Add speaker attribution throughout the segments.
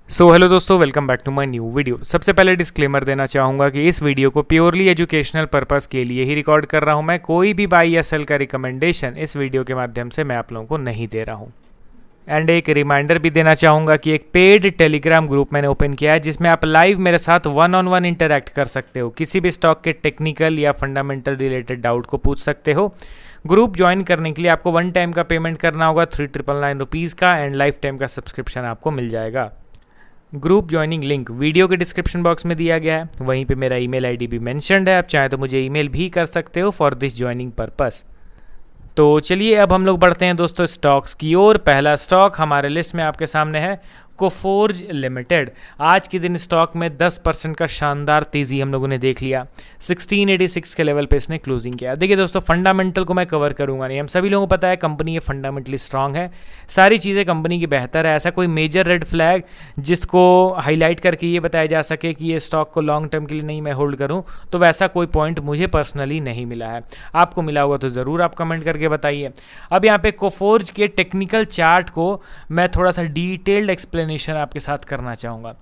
Speaker 1: Hello दोस्तों, welcome back to my new video. सबसे पहले डिस्क्लेमर देना चाहूँगा कि इस वीडियो को प्योरली एजुकेशनल पर्पस के लिए ही रिकॉर्ड कर रहा हूँ। मैं कोई भी बाई या सेल का रिकमेंडेशन इस वीडियो के माध्यम से मैं आप लोगों को नहीं दे रहा हूँ। एंड एक रिमाइंडर भी देना चाहूँगा कि एक पेड टेलीग्राम ग्रुप मैंने ओपन किया है जिसमें आप लाइव मेरे साथ वन ऑन वन इंटरैक्ट कर सकते हो। किसी भी स्टॉक के टेक्निकल या फंडामेंटल रिलेटेड डाउट को पूछ सकते हो। ग्रुप ज्वाइन करने के लिए आपको वन टाइम का पेमेंट करना होगा 3999 रुपीज़ का, एंड लाइफ टाइम का सब्सक्रिप्शन आपको मिल जाएगा। ग्रुप ज्वाइनिंग लिंक वीडियो के डिस्क्रिप्शन बॉक्स में दिया गया है, वहीं पे मेरा ईमेल आईडी भी मेंशन्ड है। आप चाहें तो मुझे ईमेल भी कर सकते हो फॉर दिस ज्वाइनिंग पर्पस। तो चलिए अब हम लोग बढ़ते हैं दोस्तों स्टॉक्स की ओर। पहला स्टॉक हमारे लिस्ट में आपके सामने है कोफोर्ज लिमिटेड। आज के दिन स्टॉक में 10% का शानदार तेज़ी हम लोगों ने देख लिया। 1686 के लेवल पे इसने क्लोजिंग किया। देखिए दोस्तों, फंडामेंटल को मैं कवर करूंगा नहीं, हम सभी लोगों को पता है कंपनी ये फंडामेंटली स्ट्रांग है, सारी चीज़ें कंपनी की बेहतर है। ऐसा कोई मेजर रेड फ्लैग जिसको हाईलाइट करके ये बताया जा सके कि ये स्टॉक को लॉन्ग टर्म के लिए नहीं मैं होल्ड करूँ, तो वैसा कोई पॉइंट मुझे पर्सनली नहीं मिला है। आपको मिला होगा तो ज़रूर आप कमेंट करके बताइए। अब यहाँ पे कोफोर्ज के टेक्निकल चार्ट को मैं थोड़ा सा डिटेल्ड एक्सप्लेनेशन आपके साथ करना चाहूँगा।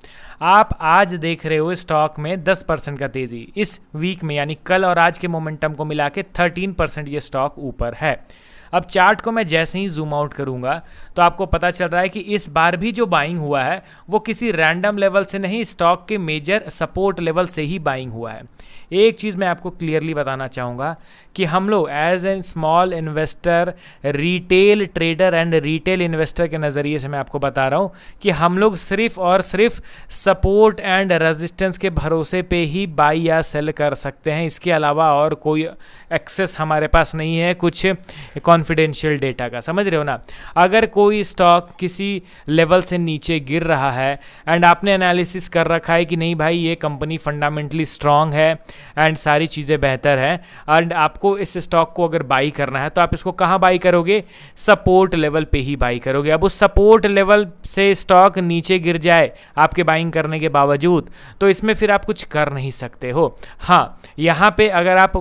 Speaker 1: आप आज देख रहे हो स्टॉक में 10% का तेज़ी इस वीक में, यानी कल और आज के मोमेंटम को मिला के 13% ये स्टॉक ऊपर है। अब चार्ट को मैं जैसे ही जूम आउट करूंगा तो आपको पता चल रहा है कि इस बार भी जो बाइंग हुआ है वो किसी रैंडम लेवल से नहीं, स्टॉक के मेजर सपोर्ट लेवल से ही बाइंग हुआ है। एक चीज़ मैं आपको क्लियरली बताना चाहूँगा कि हम लोग as a small investor, retail trader and retail investor के नज़रिए से मैं आपको बता रहा हूँ कि हम लोग सिर्फ और सिर्फ सपोर्ट एंड रेजिस्टेंस के भरोसे पे ही बाई या सेल कर सकते हैं। इसके अलावा और कोई एक्सेस हमारे पास नहीं है कुछ कॉन्फिडेंशियल डेटा का, समझ रहे हो ना। अगर कोई स्टॉक किसी लेवल से नीचे गिर रहा है एंड आपने एनालिसिस कर रखा है कि नहीं भाई ये कंपनी फंडामेंटली स्ट्रांग है एंड सारी चीज़ें बेहतर है, एंड आपको इस स्टॉक को अगर बाई करना है तो आप इसको कहाँ बाई करोगे? सपोर्ट लेवल पे ही बाई करोगे। अब उस सपोर्ट लेवल से स्टॉक नीचे गिर जाए आपके बाइंग करने के बावजूद, तो इसमें फिर आप कुछ कर नहीं सकते हो। हाँ, यहाँ पे अगर आप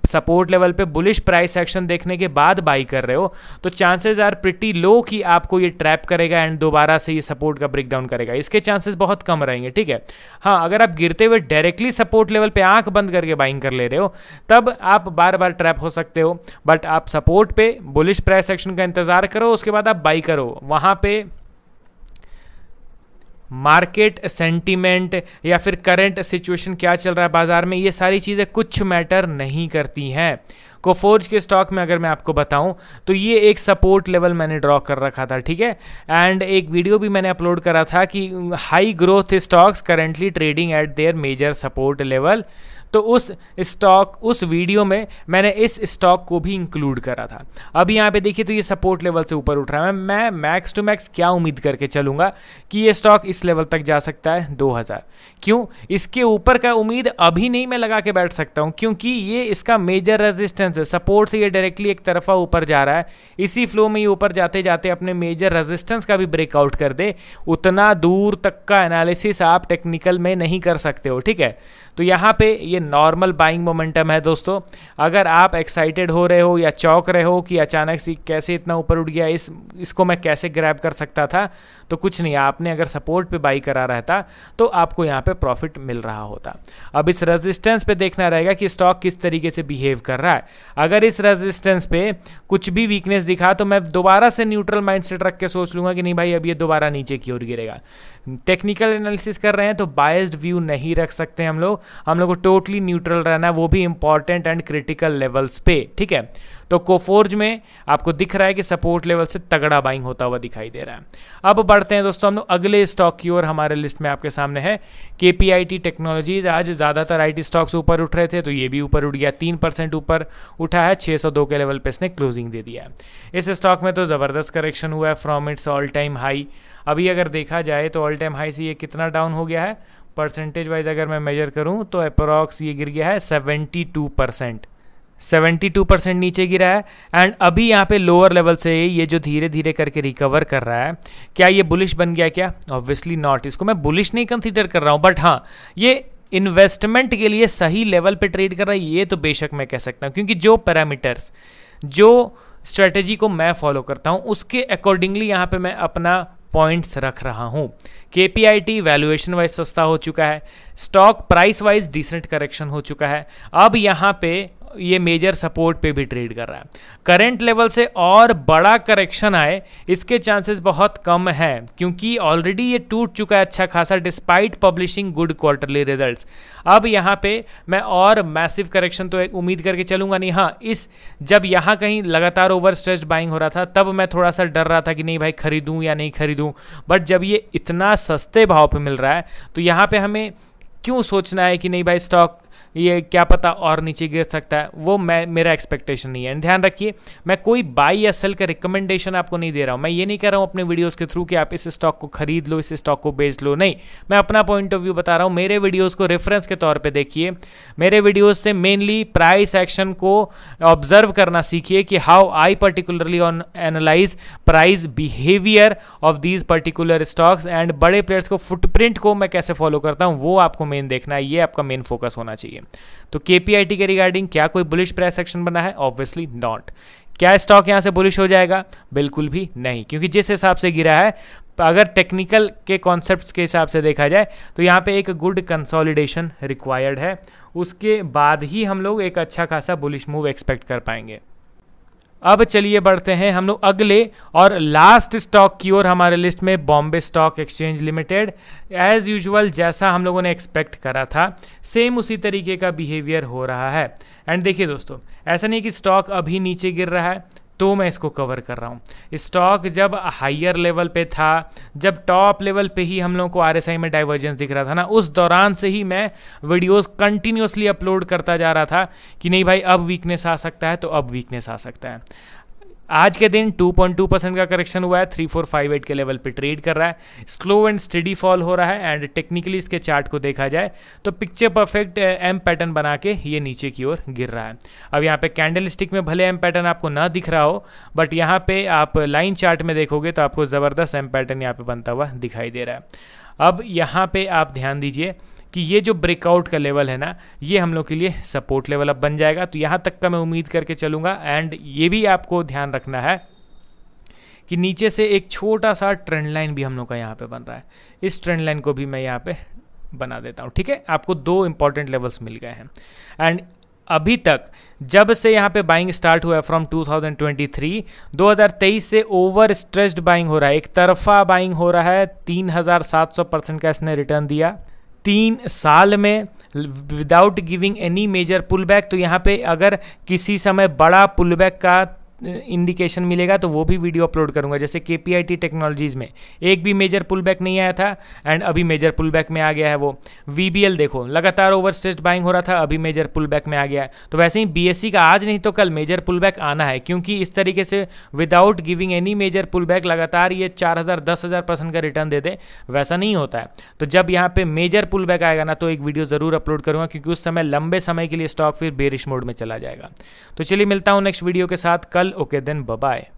Speaker 1: सपोर्ट लेवल पे बुलिश प्राइस एक्शन देखने के बाद बाई कर रहे हो तो चांसेस आर प्रिटी लो कि आपको ये ट्रैप करेगा एंड दोबारा से ये सपोर्ट का ब्रेक डाउन करेगा। इसके चांसेस बहुत कम रहेंगे, ठीक है। हाँ, अगर आप गिरते हुए डायरेक्टली सपोर्ट लेवल पे आंख बंद करके बाइंग कर ले रहे हो तब आप बार बार ट्रैप हो सकते हो, बट आप सपोर्ट पे बुलिश प्राइस एक्शन का इंतजार करो, उसके बाद आप बाई करो। वहां पे मार्केट सेंटीमेंट या फिर करंट सिचुएशन क्या चल रहा है बाजार में, ये सारी चीज़ें कुछ मैटर नहीं करती हैं। कोफोर्ज के स्टॉक में अगर मैं आपको बताऊं तो ये एक सपोर्ट लेवल मैंने ड्रॉ कर रखा था, ठीक है। एंड एक वीडियो भी मैंने अपलोड करा था कि high growth stocks currently trading at their major support level. तो उस वीडियो में मैंने इस स्टॉक को भी इंक्लूड करा था। अब यहाँ पे देखिए तो ये सपोर्ट लेवल से ऊपर उठ रहा है। मैं मैक्स टू मैक्स क्या उम्मीद करके चलूँगा कि ये स्टॉक इस लेवल तक जा सकता है 2000। क्यों? इसके ऊपर का उम्मीद अभी नहीं मैं लगा के बैठ सकता हूँ, क्योंकि ये इसका मेजर रेजिस्टेंस है। सपोर्ट से ये डायरेक्टली एक तरफा ऊपर जा रहा है, इसी फ्लो में ये ऊपर जाते जाते अपने मेजर रेजिस्टेंस का भी ब्रेकआउट कर दे। उतना दूर तक का एनालिसिस आप टेक्निकल में नहीं कर सकते हो, ठीक है। तो यहाँ पे ये नॉर्मल बाइंग मोमेंटम है दोस्तों। अगर आप एक्साइटेड हो रहे हो या चौंक रहे हो कि अचानक से कैसे इतना ऊपर उठ गया, इसको मैं कैसे ग्रैब कर सकता था, तो कुछ नहीं, आपने अगर सपोर्ट पे बाई करा रहता तो आपको यहाँ पे प्रॉफिट मिल रहा होता। अब इस रेजिस्टेंस पे देखना रहेगा कि स्टॉक किस तरीके से बिहेव कर रहा है। अगर इस रेजिस्टेंस पे कुछ भी वीकनेस दिखा तो मैं दोबारा से न्यूट्रल माइंडसेट रख के सोच लूँगा कि नहीं भाई अब ये दोबारा नीचे की ओर गिरेगा। टेक्निकल एनालिसिस कर रहे हैं तो बायस्ड व्यू नहीं रख सकते हम लोग को टोटली न्यूट्रल रहना है, वो भी इंपॉर्टेंट एंड क्रिटिकल लेवल्स पे, ठीक है। तो कोफोर्ज में आपको दिख रहा है कि सपोर्ट लेवल से तगड़ा बाइंग होता हुआ दिखाई दे रहा है। अब बढ़ते हैं दोस्तों हम लोग अगले स्टॉक की ओर। हमारे लिस्ट में आपके सामने है KPIT टेक्नोलॉजीज। आज ज़्यादातर IT स्टॉक्स ऊपर उठ रहे थे तो ये भी ऊपर उठ गया, 3% ऊपर उठा है, 602 के लेवल पे इसने क्लोजिंग दे दिया है। इस स्टॉक में तो ज़बरदस्त करेक्शन हुआ है from its all time high. अभी अगर देखा जाए तो ऑल टाइम हाई से ये कितना डाउन हो गया है, परसेंटेज वाइज अगर मैं मेजर करूं तो अप्रॉक्स ये गिर गया है 72%। 72% नीचे गिरा है एंड अभी यहाँ पे लोअर लेवल से ये जो धीरे धीरे करके रिकवर कर रहा है। क्या ये बुलिश बन गया क्या? Obviously not. इसको मैं बुलिश नहीं कंसीडर कर रहा हूँ, बट हाँ ये इन्वेस्टमेंट के लिए सही लेवल पे ट्रेड कर रहा है ये तो बेशक मैं कह सकता हूँ, क्योंकि जो पैरामीटर्स, जो स्ट्रेटेजी को मैं फॉलो करता हूँ उसके अकॉर्डिंगली यहाँ पे मैं अपना पॉइंट्स रख रहा हूँ। KPIT वैल्यूएशन वाइज सस्ता हो चुका है, stock price wise decent correction हो चुका है, अब यहाँ पे ये मेजर सपोर्ट पे भी ट्रेड कर रहा है। करंट लेवल से और बड़ा करेक्शन आए इसके चांसेस बहुत कम है, क्योंकि ऑलरेडी ये टूट चुका है अच्छा खासा despite publishing good quarterly results. अब यहाँ पे मैं और मैसिव करेक्शन तो उम्मीद करके चलूंगा नहीं। हाँ, जब यहाँ कहीं लगातार ओवर स्ट्रेच्ड बाइंग हो रहा था तब मैं थोड़ा सा डर रहा था कि नहीं भाई खरीदूं या नहीं खरीदूं, बट जब ये इतना सस्ते भाव पे मिल रहा है तो यहाँ पे हमें क्यों सोचना है कि नहीं भाई स्टॉक ये क्या पता और नीचे गिर सकता है, वो मेरा एक्सपेक्टेशन नहीं है। ध्यान रखिए, मैं कोई बाई या सेल का रिकमेंडेशन आपको नहीं दे रहा हूँ। मैं ये नहीं कह रहा हूँ अपने वीडियोस के थ्रू कि आप इस स्टॉक को खरीद लो, इस स्टॉक को बेच लो, नहीं, मैं अपना पॉइंट ऑफ व्यू बता रहा हूँ। मेरे वीडियोस को रेफरेंस के तौर पे देखिए, मेरे वीडियोस से मेनली प्राइस एक्शन को ऑब्जर्व करना सीखिए कि how I particularly on analyse price behaviour of these particular stocks and बड़े प्लेयर्स को फुटप्रिंट को मैं कैसे फॉलो करता हूँ, वो आपको मेन देखना है, ये आपका मेन फोकस होना चाहिए। तो KPIT के रिगार्डिंग क्या कोई बुलिश प्राइस एक्शन बना है? Obviously not. क्या स्टॉक यहां से बुलिश हो जाएगा? बिल्कुल भी नहीं, क्योंकि जिस हिसाब से गिरा है, अगर टेक्निकल के कॉन्सेप्ट्स के हिसाब से देखा जाए तो यहाँ पे एक गुड कंसोलिडेशन रिक्वायर्ड है, उसके बाद ही हम लोग एक अच्छा खासा बुलिश मूव एक्सपेक्ट कर पाएंगे। अब चलिए बढ़ते हैं हम लोग अगले और लास्ट स्टॉक की ओर हमारे लिस्ट में, Bombay stock exchange limited. As usual जैसा हम लोगों ने एक्सपेक्ट करा था सेम उसी तरीके का बिहेवियर हो रहा है। एंड देखिए दोस्तों, ऐसा नहीं कि स्टॉक अभी नीचे गिर रहा है तो मैं इसको कवर कर रहा हूँ। स्टॉक जब हायर लेवल पे था, जब टॉप लेवल पे ही हम लोगों को RSI में डाइवर्जेंस दिख रहा था ना, उस दौरान से ही मैं वीडियोस कंटिन्यूसली अपलोड करता जा रहा था कि नहीं भाई अब वीकनेस आ सकता है, तो अब वीकनेस आ सकता है। आज के दिन 2.2% का करेक्शन हुआ है, 3458 के लेवल पे ट्रेड कर रहा है, स्लो एंड स्टेडी फॉल हो रहा है। एंड टेक्निकली इसके चार्ट को देखा जाए तो पिक्चर परफेक्ट एम पैटर्न बना के ये नीचे की ओर गिर रहा है। अब यहाँ पे कैंडल स्टिक में भले एम पैटर्न आपको ना दिख रहा हो, बट यहाँ पे आप लाइन चार्ट में देखोगे तो आपको ज़बरदस्त एम पैटर्न यहाँ पे बनता हुआ दिखाई दे रहा है। अब यहाँ पे आप ध्यान दीजिए कि ये जो ब्रेकआउट का लेवल है ना, ये हम लोग के लिए सपोर्ट लेवल अब बन जाएगा, तो यहाँ तक का मैं उम्मीद करके चलूँगा। एंड ये भी आपको ध्यान रखना है कि नीचे से एक छोटा सा ट्रेंड लाइन भी हम लोग का यहाँ पे बन रहा है, इस ट्रेंड लाइन को भी मैं यहाँ पे बना देता हूँ। ठीक है, आपको दो इंपॉर्टेंट लेवल्स मिल गए हैं। एंड अभी तक जब से यहाँ पे बाइंग स्टार्ट हुआ है फ्रॉम 2023 से ओवर स्ट्रेच्ड बाइंग हो रहा है, एक तरफा बाइंग हो रहा है। 3700% का इसने रिटर्न दिया 3 साल में without giving any major pull back. तो यहाँ पे अगर किसी समय बड़ा पुल बैक का इंडिकेशन मिलेगा तो वो भी वीडियो अपलोड करूंगा। जैसे KPIT टेक्नोलॉजीज़ में एक भी मेजर पुल बैक नहीं आया था एंड अभी मेजर पुल बैक में आ गया है। वो VBL देखो, लगातार ओवर स्ट्रेच्ड बाइंग हो रहा था, अभी मेजर पुल बैक में आ गया है। तो वैसे ही BSE का आज नहीं तो कल मेजर पुल बैक आना है, क्योंकि इस तरीके से without giving any major pull back लगातार ये 4000 10,000% का रिटर्न दे दे, वैसा नहीं होता है। तो जब यहाँ पे मेजर पुल बैक आएगा ना तो एक वीडियो ज़रूर अपलोड करूँगा, क्योंकि उस समय लंबे समय के लिए स्टॉक फिर बेरिश मोड में चला जाएगा। तो चलिए मिलता हूँ नेक्स्ट वीडियो के साथ कल। Okay then, bye bye.